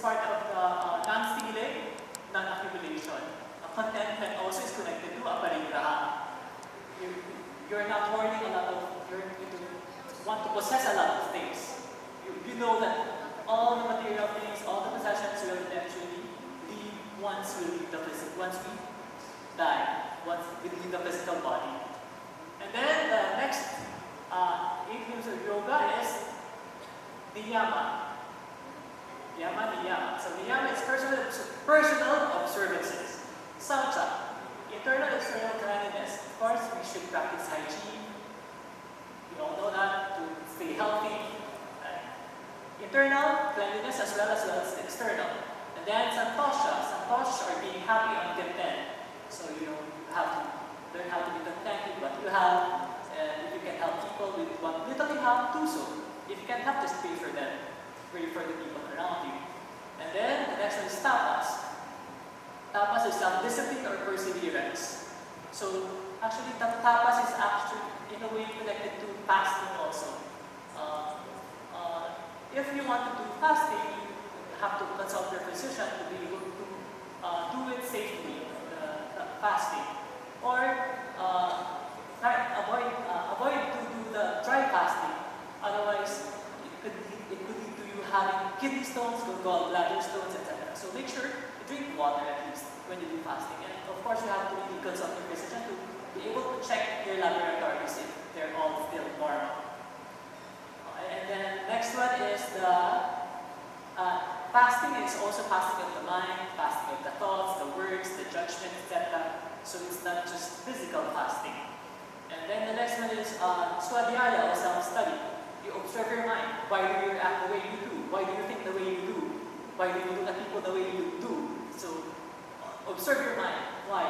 part of the non-stealing, non-accumulation. Contentment also is connected to aparigraha. You're not hoarding a lot of, you want to possess a lot of things. You know that all the material things, all the possessions will eventually leave once we leave the physical, once we die, once we leave the physical body. And then the next 8 hymns of yoga is niyama. Niyama. So niyama is personal observances. Saucha, internal external cleanliness. Of course, we should practice hygiene. We all know that, to stay healthy. Internal cleanliness as well as external. And then santosha. Santosha are being happy and content. So you have to learn how to be content with what you have. And if you can help people with what little you have, do so. If you can help, just pray for them. Pray for the people around you. And then the next one is tapas. Tapas is self-discipline or perseverance. So actually, tapas is actually in a way connected to fasting also. If you want to do fasting, you have to consult your physician to be able to do it safely, the fasting. Or avoid to do the dry fasting. Otherwise, it could lead to you having kidney stones, gallbladder stones, etc. So make sure to drink water at least when you do fasting. And of course, you have to really consult your physician to be able to check your laboratories if they're all still normal. And then next one is the fasting. It's also fasting of the mind, fasting of the thoughts, the words, the judgment, etc. So it's not just physical fasting. And then the next one is swadhyaya or self-study. You observe your mind. Why do you act the way you do? Why do you think the way you do? Why do you look at people the way you do? So observe your mind. Why?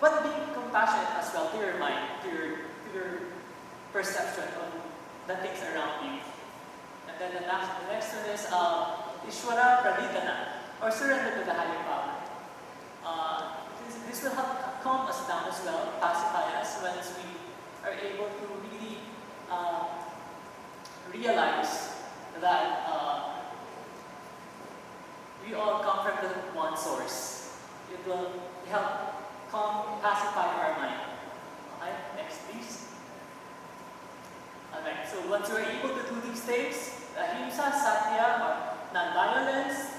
But be compassionate as well to your mind, to your perception of the things around you. And then the next one is Ishvara Pranidhana, or surrender to the higher power. This will help calm us down as well, pacify us once we are able to really realize that we all come from the one source. It will help calm, pacify our mind. Okay, next please. Alright, so once you are able to do these things, ahimsa, satya, or non-violence,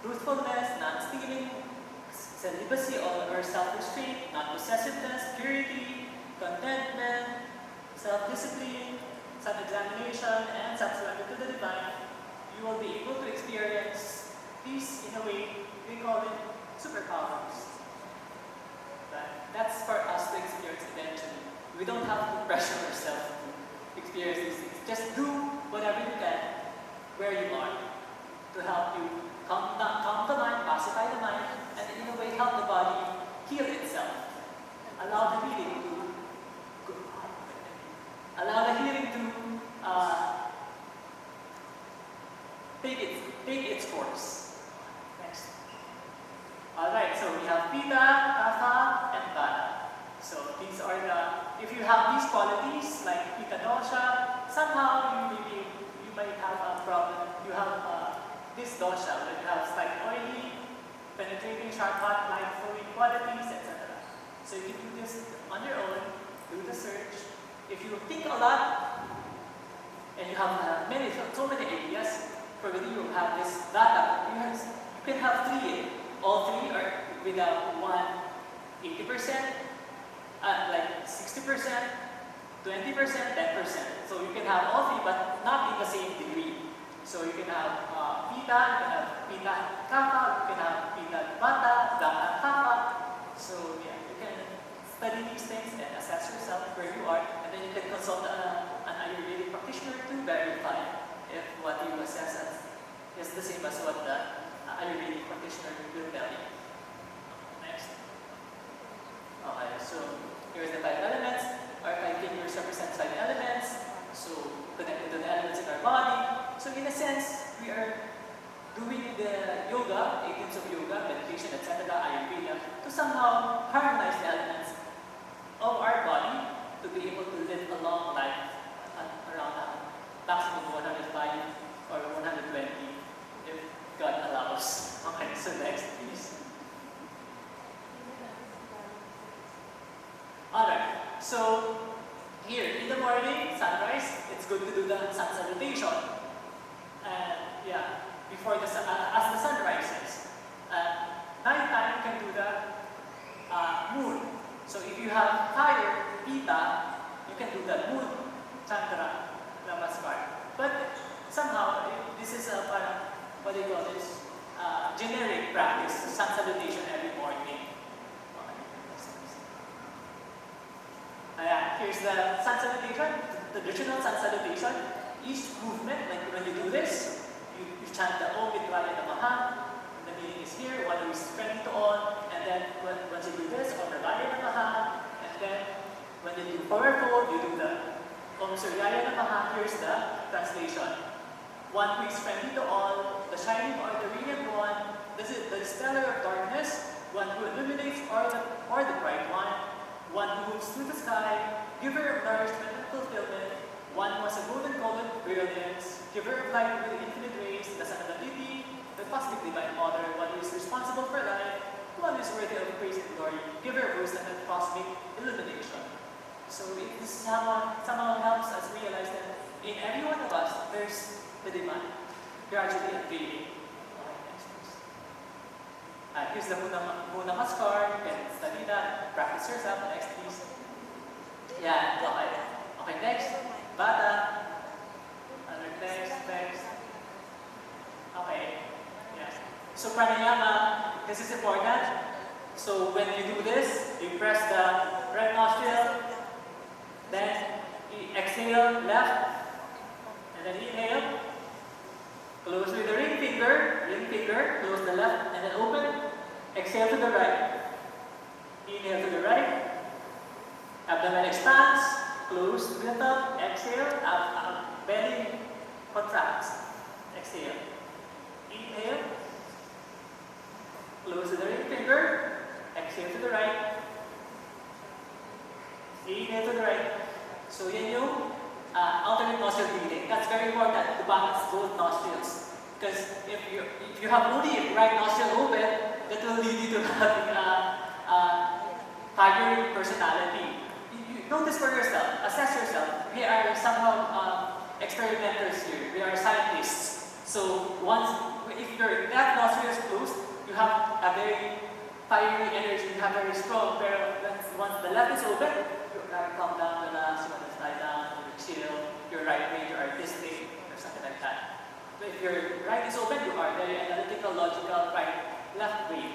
truthfulness, non-stealing, celibacy or self-restraint, non-possessiveness, purity, contentment, self-discipline, self-examination, and self-surrender to the divine, you will be able to experience peace in a way we call it superpowers. That's for us to experience eventually. We don't have to pressure ourselves to experience these things. Just do whatever you can where you are to help you calm the mind, pacify the mind, and in a way help the body heal itself. Allow the healing to take its course. Next. Alright, so we have Pitta, Kapha, and Vata. So these are if you have these qualities like Pitta dosha, somehow you might have a problem. You have this dosha where you have slight oily, penetrating, sharp, hot, light, flowing qualities, etc. So you can do this on your own, do the search. If you think a lot, and you have so many ideas, probably you have this Vata. You can have three. All three are without one 80%, like 60%, 20%, 10%. So you can have all three, but not in the same degree. So you can have Pitta, you can have Pitta Kapha, you can have Pitta Vata, Vata Kapha. So yeah, you can study these things and assess yourself where you are, and then you can consult an Ayurvedic practitioner to verify if what you assess is the same as what the Ayurvedic practitioner will tell you. Next. Okay, so here's the 5 elements. Our 5 fingers represent 5 elements. So connected to the elements in our body. So in a sense, we are doing the yoga, 8 types of yoga, meditation, etc., Ayurveda, to somehow harmonize the elements of our body to be able to live a long life around a maximum of 105 or 120 if So, here, in the morning, sunrise, it's good to do the sun salutation. And yeah, before the sun, as the sun rises. Nighttime, you can do the moon. So if you have fire, Pitta, you can do the moon, Chandra, Namaskar. But somehow, this is a what do you call this? Generic practice, sun salutation every morning. Here's the sun salutation, the traditional sun salutation. Each movement, like when you do this, you chant the Om Vitvaya Namaha. The meaning is here, one who is friendly to all. And then once you do this, Om Ravaya Namaha. And then when you do powerful, you do the Om Suryaya Namaha. Here's the translation. One who is friendly to all, the shining or the radiant one, the disteller of darkness, one who illuminates or the bright one who moves through the sky, giver of nourishment and fulfillment, one who has a golden golden brilliance, giver of light with infinite rays, the son of the deity, the cosmic divine mother, one who is responsible for life, one who is worthy of praise and glory, giver of wisdom and cosmic illumination. So this somehow helps us realize that in every one of us, there's the divine, gradually unveiling. Here's the Moon Namaskar. You can study that, practice yourself. Next, please. Yeah, okay. Okay, next. Bata. Next. Okay. Yes. So pranayama, this is important. So when you do this, you press the right nostril, then you exhale left, and then inhale. Close with the ring finger, close the left, and then open. Exhale to the right. Inhale to the right. Abdomen expands. Close to the top. Exhale. Belly contracts. Exhale. Inhale. Close to the ring finger. Exhale to the right. Inhale to the right. So yan yung alternate nostril breathing. That's very important to balance both nostrils. Because if you have only right nostril open, that will lead you to having tiring personality. You notice for yourself, assess yourself. We are somehow experimenters here. We are scientists. So if your left nostril is closed, you have a very fiery energy. You have very strong. But once the left is open, you calm down, relax. You want to lie down, you chill. You're right brain, you're artistic, or something like that. But if your right is open, you are very analytical, logical, right. Left brain.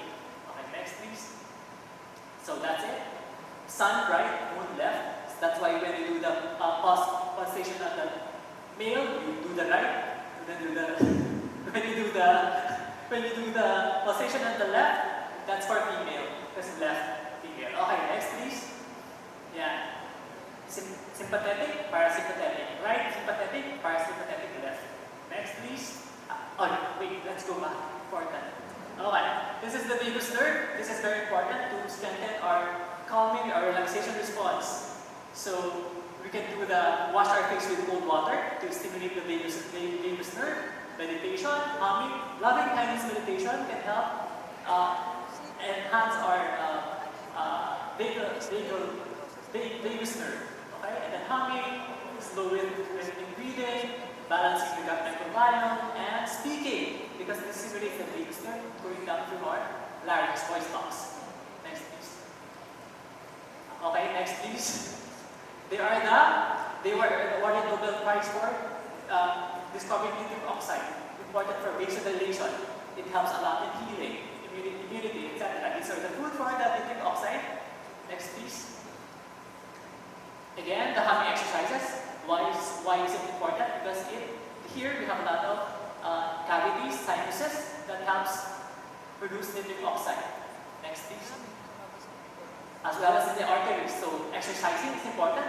Okay, next please. So that's it. Sun right, moon left. So that's why when you do the pulsation on the male, you do the right. And then when you do the pulsation on the left, that's for female. That's left, female. Okay, next please. Yeah. Sympathetic, parasympathetic. Right, sympathetic, parasympathetic left. Next please. Wait, let's go back. Important. Okay, this is the vagus nerve. This is very important to strengthen our calming, our relaxation response. So we can do the wash our face with cold water to stimulate the vagus nerve. Meditation, humming, loving kindness meditation can help enhance our vagus nerve. Okay, and then humming, slow breathing, balancing the gut microbiome, and speaking, because this stimulates the vagus nerve going down through our larynx, voice box. Next, please. Okay, next, please. They were awarded Nobel Prize for discovering nitric oxide, important for vasodilation. It helps a lot in healing, immunity, etc. These are the food for the nitric oxide. Next, please. Again, the humming exercises. Why is it important? Because here we have a lot of cavities, sinuses that helps produce nitric oxide. Next, please. As well as in the arteries. So exercising is important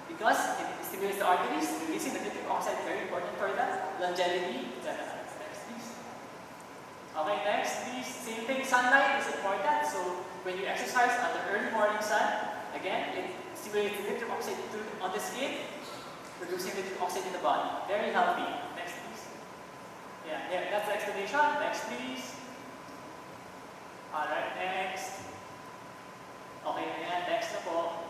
because it stimulates the arteries, releasing the nitric oxide, very important for the longevity, etc. Next, please. Okay, next, please. Same thing, sunlight is important. So when you exercise under early morning sun, again, it stimulates the nitric oxide on the skin, producing nitric oxide in the body. Very healthy. Next, please. Yeah, that's the explanation. Next, please. Alright, next. Okay, ayan, next na po.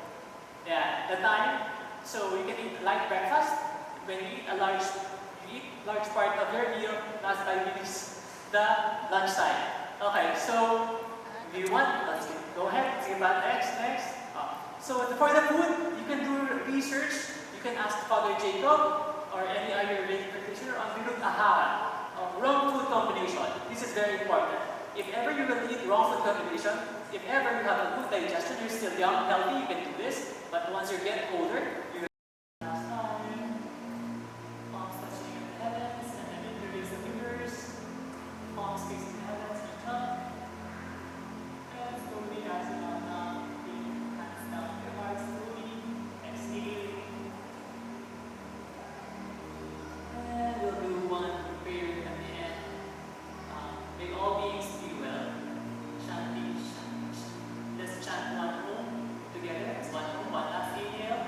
Yeah, the time. So you can eat light breakfast. When you eat large part of your meal, last 5 minutes, the lunchtime. Okay, so if you want, let's go ahead. Let's get back next. So for the food, you can do research. You can ask Father Jacob or any Ayurvedic practitioner on Virut Ahara, wrong food combination. This is very important. If ever you will eat wrong food combination, if ever you have a good digestion, you're still young, healthy, you can do this. But once you get older, you will last time. Palms touching the heavens, and then you release the fingers. Palms facing the heavens, and up. And slowly rising up now. Hands down your heart slowly. Exhale. And we'll do one prayer at the end. May all beings be well. Shanti, Shanti, Shanti. Let's chant one Om together. It's one Om, one last inhale.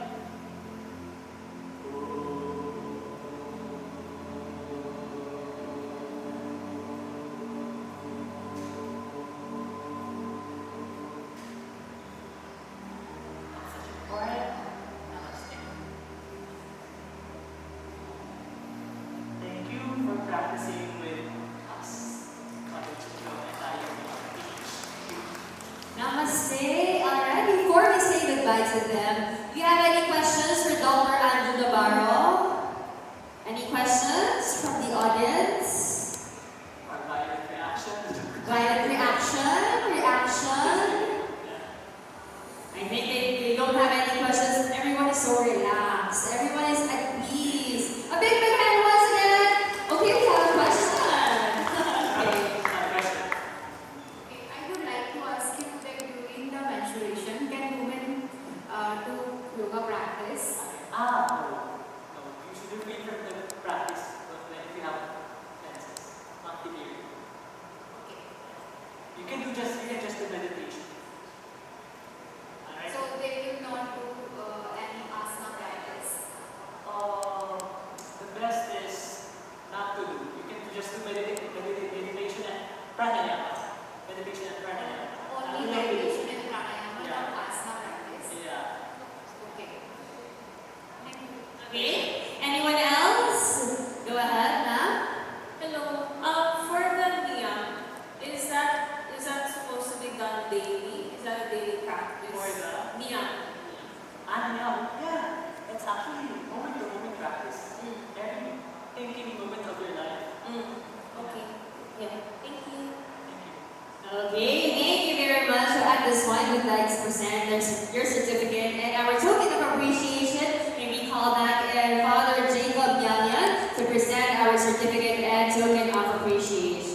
Such a quiet. Namaste. Thank you for practicing with us. Father Chicho and I will teach you. Namaste. Alright, before we say goodbye to them, do you have any questions for Dr. Andrew Navarro? Any questions from the audience? Or violent reaction. Violent reaction. I think they don't have any questions. Everyone is so relaxed. Everyone is at peace. A big hand once again. Okay, we have a question. Okay, I would like to ask you that during the menstruation, can women do yoga practice? No. You should do it from the practice if you have menses, monthly period. Okay. You can just do meditation. Alright? So they will not do any asana practice. The best is not to do. You can just do meditation and pranayama. Meditation and pranayama. Only meditation and pranayama, Yeah. not asana practice. Yeah. Okay. Thank you. Okay. Anyone else? Go ahead, ma'am. Hello. For the niyam, is that supposed to be done daily? Is that a daily practice? For the niyam. Yeah. It's actually moment-to-moment practice. Any moment of your life. Okay. Yeah. Thank you. Thank you. Okay, thank you very much. So at this point, we'd like to present your certificate and our token of appreciation. May we call back Father Jacob Yanyan to present our certificate and token of appreciation.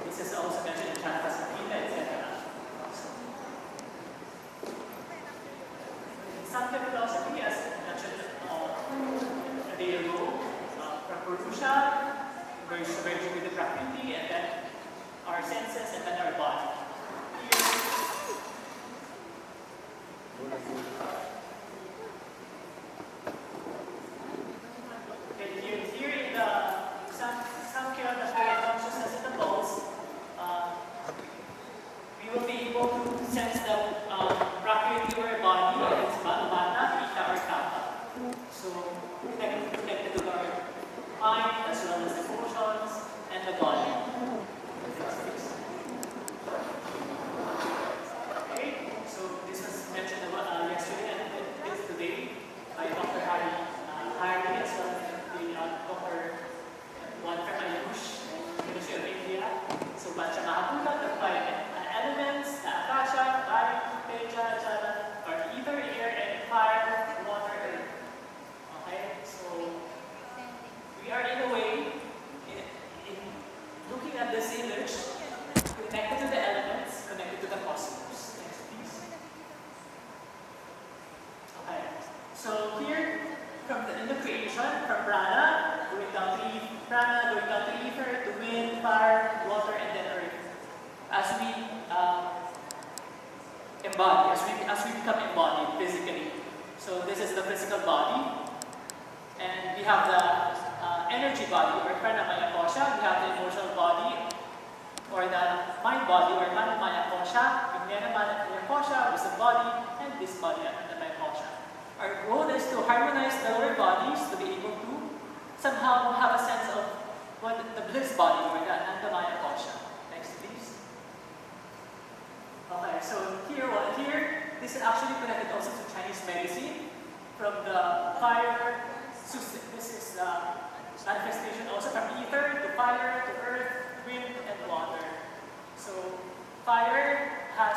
This is also mentioned in Chant Pasapita, etc. Sankhya philosophy, as mentioned a day ago, Prapurusha, merging with the Prakriti, and then our senses, and then our body. Here in the Sankhya, the spirit consciousness in the pulse, we will be able to sense the Prakriti or body, it's Vata, Pitta, or Kapha. So, connected to our mind, as well as the emotions and the body. So here, in the creation, from prana, going down to ether, to wind, fire, water, and then earth. As we embody, as we become embodied physically. So this is the physical body, and we have the energy body, or pranamaya kosha. We have the emotional body, or the mind body, or manomaya kosha. Vijnanamaya kosha is the body, and this body, anandamaya kosha. Our goal is to harmonize the lower bodies to be able to somehow have a sense of what the bliss body, or the anandamaya kosha. Next, please. Okay, so here, this is actually connected also to Chinese medicine. From the fire, this is the manifestation also from ether to fire to earth, wind, and water. So fire has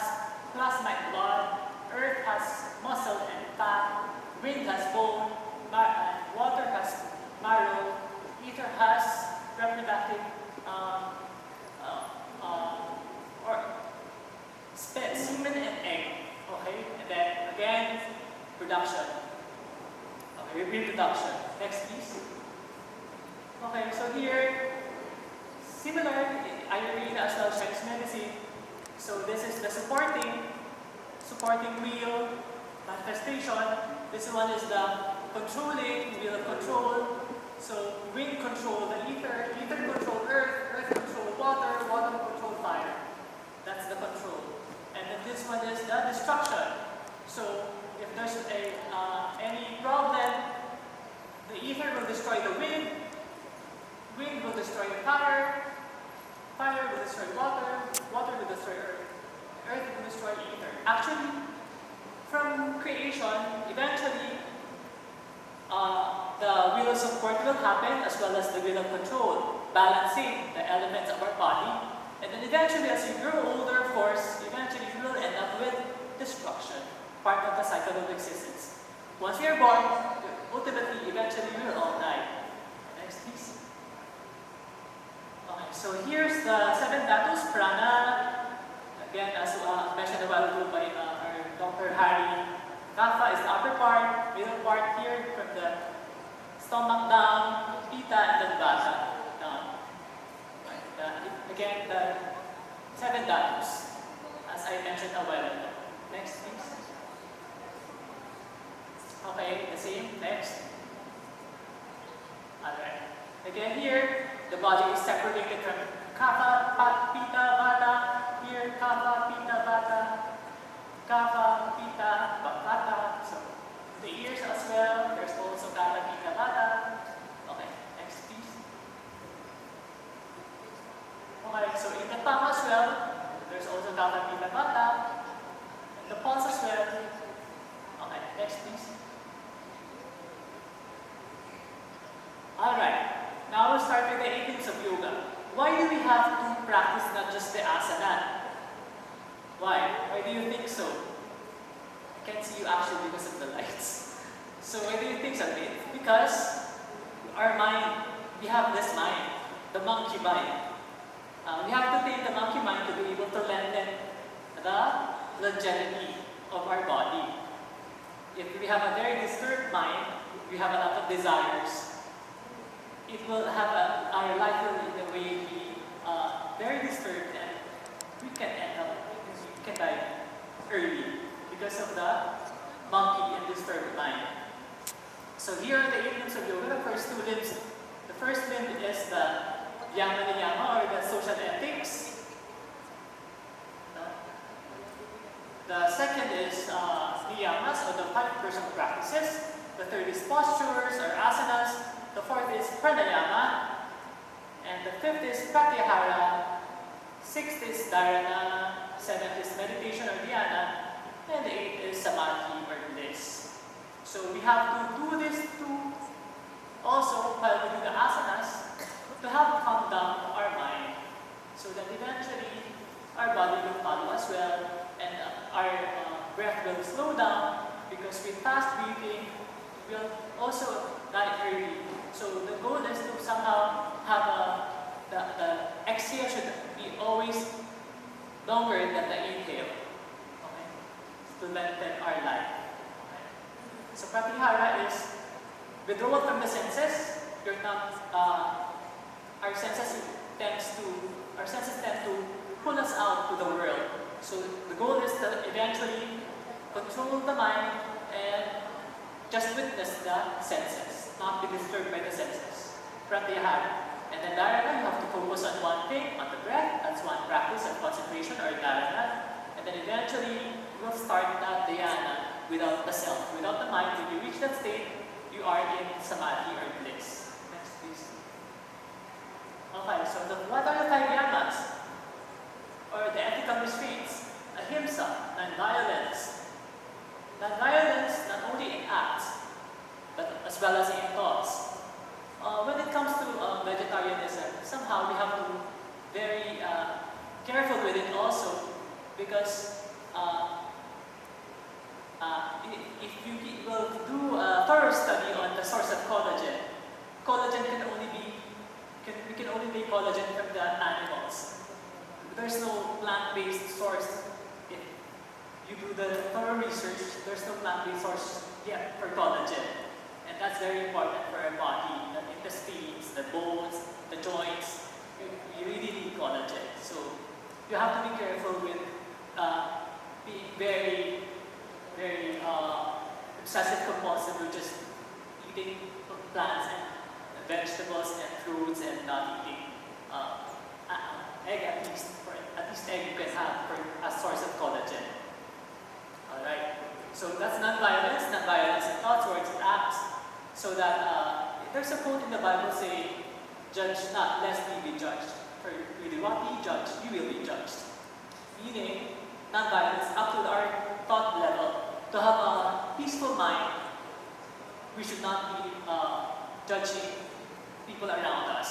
plasma and blood, earth has muscle and fat, wind has bone, and water has marrow, ether has reproductive or semen and egg. Okay, and then again production. Okay, reproduction. Next, please. Okay, so here, similar in Ayurveda as well as Chinese medicine. So this is the supporting wheel, manifestation. This one is the controlling wheel of control. So wind control the ether control earth control water, water control fire. That's the control. And then this one is the destruction. So if there's any problem, the ether will destroy the wind will destroy the fire will destroy water will destroy earth will destroy ether. Actually, from creation, eventually, the wheel of support will happen as well as the wheel of control, balancing the elements of our body. And then eventually, as you grow older, of course, eventually you will end up with destruction, part of the cycle of existence. Once we are born, ultimately, eventually, we will all die. Next, please. Okay, so here's the 7 dhatus, prana. Again, as mentioned a while ago by our Dr. Harry, kapha is the upper part, middle part here, from the stomach down, pitta, and then vata down. Again, the 7 dhatus, as I mentioned a while ago. Next, please. Okay, the same. Next. Alright. Again, here, the body is separated from kapha, pitta, vata. Here, kapha, pitta, vata. Kapha, pitta, vata. So, the ears as well, there's also kapha, pitta, vata. Okay, next, please. Okay, so in the tongue as well, there's also kapha, pitta, vata. In the pulse as well. Okay, next, please. Alright, now we'll start with the 8 things of yoga. Why do we have to practice not just the asana? Why? Why do you think so? I can't see you actually because of the lights. So why do you think so? Because our mind, we have this mind, the monkey mind. We have to take the monkey mind to be able to lengthen the longevity of our body. If we have a very disturbed mind, we have a lot of desires. It will have our life will in a way be very disturbed, and we can end up, we can die early because of the monkey and disturbed mind. So here are the 8 limbs of yoga. The first 2 limbs. The first limb is the yama niyama, or the social ethics. The second is niyamas, or the 5 personal practices. The third is postures, or asanas. The fourth is pranayama, and the fifth is pratyahara, sixth is dharana, seventh is meditation or dhyana, and the eighth is samadhi or bliss. So we have to do this too, also while we do the asanas, to help calm down our mind, so that eventually our body will follow as well, and our breath will slow down, because with fast breathing, we will also die early. So the goal is to somehow have the exhale should be always longer than the inhale. Okay? To lengthen our life. Okay? So pratyahara is withdrawal from the senses. You're not, our senses tend to pull us out to the world. So the goal is to eventually control the mind and just witness the senses, not be disturbed by the senses. Pratyahara. And then dharana, you have to focus on one thing, on the breath. That's one practice of concentration or dharana. And then eventually, you will start that dhyana without the self, without the mind. When you reach that state, you are in samadhi or bliss. Next, please. Okay, so what are the 5 yamas? Or the ethical restraints? Ahimsa, non-violence. Non-violence not only in acts, but as well as in thoughts. When it comes to vegetarianism, somehow we have to be very careful with it also, because if you will do a thorough study on the source of collagen, collagen we can only make collagen from the animals. There's no plant-based source. If you do the thorough research, there's no plant-based source yet for collagen. And that's very important for our body, the intestines, the bones, the joints. You really need collagen. So you have to be careful with being very, very obsessive compulsive with just eating plants and vegetables and fruits and not eating egg at least. At least egg you can have for a source of collagen. Alright. So that's non-violence. Non-violence in thoughts, words, and acts. So that there's a quote in the Bible saying, "Judge not, lest ye be judged. For with what ye judge, you will be judged." Meaning, non-violence up to our thought level. To have a peaceful mind, we should not be judging people around us.